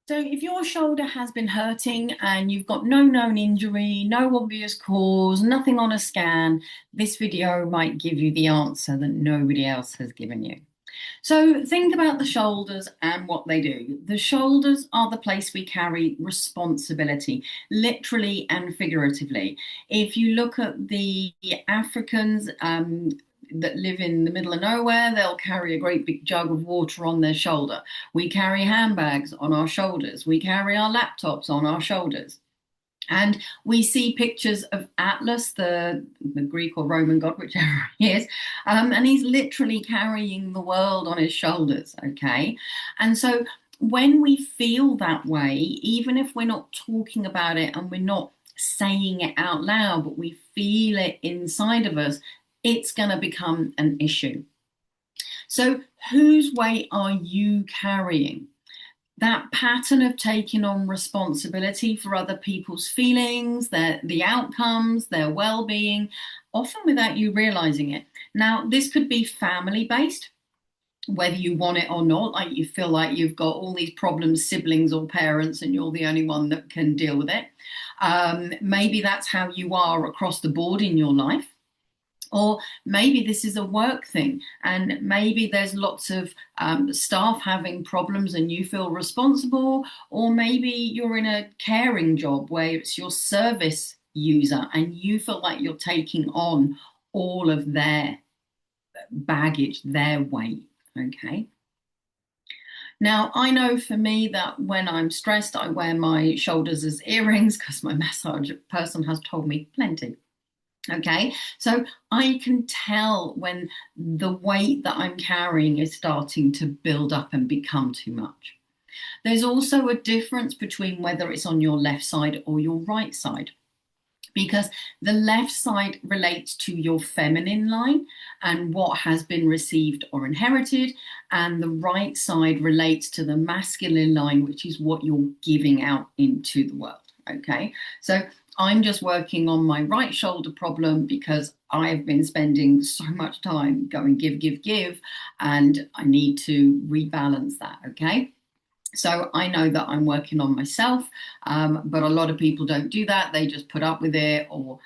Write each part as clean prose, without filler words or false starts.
So if your shoulder has been hurting and you've got no known injury, no obvious cause, nothing on a scan, this video might give you the answer that nobody else has given you. So think about the shoulders and what they do. The shoulders are the place we carry responsibility, literally and figuratively. If you look at the Africans, that live in the middle of nowhere, they'll carry a great big jug of water on their shoulder. We carry handbags on our shoulders. We carry our laptops on our shoulders. And we see pictures of Atlas, the Greek or Roman god, whichever he is, and he's literally carrying the world on his shoulders, okay? And so when we feel that way, even if we're not talking about it and we're not saying it out loud, but we feel it inside of us, it's going to become an issue. So whose weight are you carrying? That pattern of taking on responsibility for other people's feelings, the outcomes, their well-being, often without you realizing it. Now, this could be family-based, whether you want it or not, like you feel like you've got all these problems, siblings or parents, and you're the only one that can deal with it. Maybe that's how you are across the board in your life. Or maybe this is a work thing, and maybe there's lots of staff having problems and you feel responsible. Or maybe you're in a caring job where it's your service user and you feel like you're taking on all of their baggage, their weight. Okay. Now, I know for me that when I'm stressed, I wear my shoulders as earrings because my massage person has told me plenty. Okay, so I can tell when the weight that I'm carrying is starting to build up and become too much. There's also a difference between whether it's on your left side or your right side, because the left side relates to your feminine line and what has been received or inherited, and the right side relates to the masculine line, which is what you're giving out into the world. Okay, so I'm just working on my right shoulder problem because I've been spending so much time going give, and I need to rebalance that, okay? So I know that I'm working on myself, but a lot of people don't do that. They just put up with it, or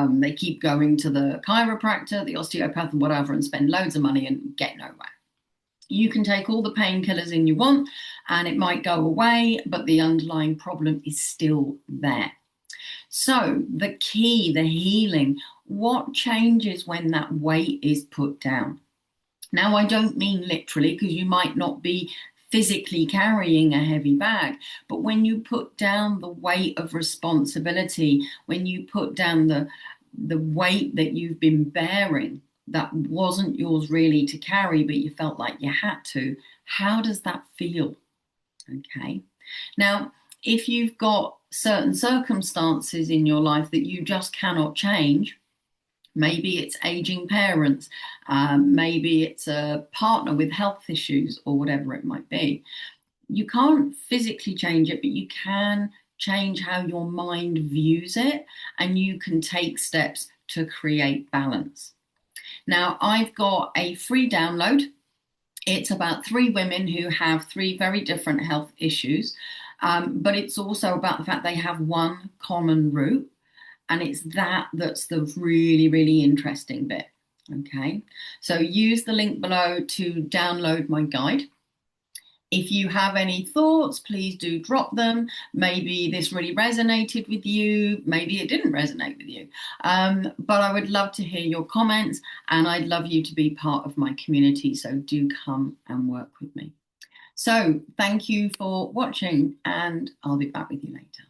they keep going to the chiropractor, the osteopath, and whatever, and spend loads of money and get nowhere. You can take all the painkillers in you want, and it might go away, but the underlying problem is still there. So the key, the healing, what changes when that weight is put down? Now, I don't mean literally, because you might not be physically carrying a heavy bag, but when you put down the weight of responsibility, when you put down the weight that you've been bearing that wasn't yours really to carry, but you felt like you had to, how does that feel? Okay. Now, if you've got certain circumstances in your life that you just cannot change, maybe it's aging parents, maybe it's a partner with health issues or whatever it might be. You can't physically change it, but you can change how your mind views it, and you can take steps to create balance. Now, I've got a free download. It's about 3 women who have 3 very different health issues. But it's also about the fact they have one common root, and it's that's the really, really interesting bit. Okay, so use the link below to download my guide. If you have any thoughts, please do drop them. Maybe this really resonated with you. Maybe it didn't resonate with you. But I would love to hear your comments, and I'd love you to be part of my community. So do come and work with me. So thank you for watching, and I'll be back with you later.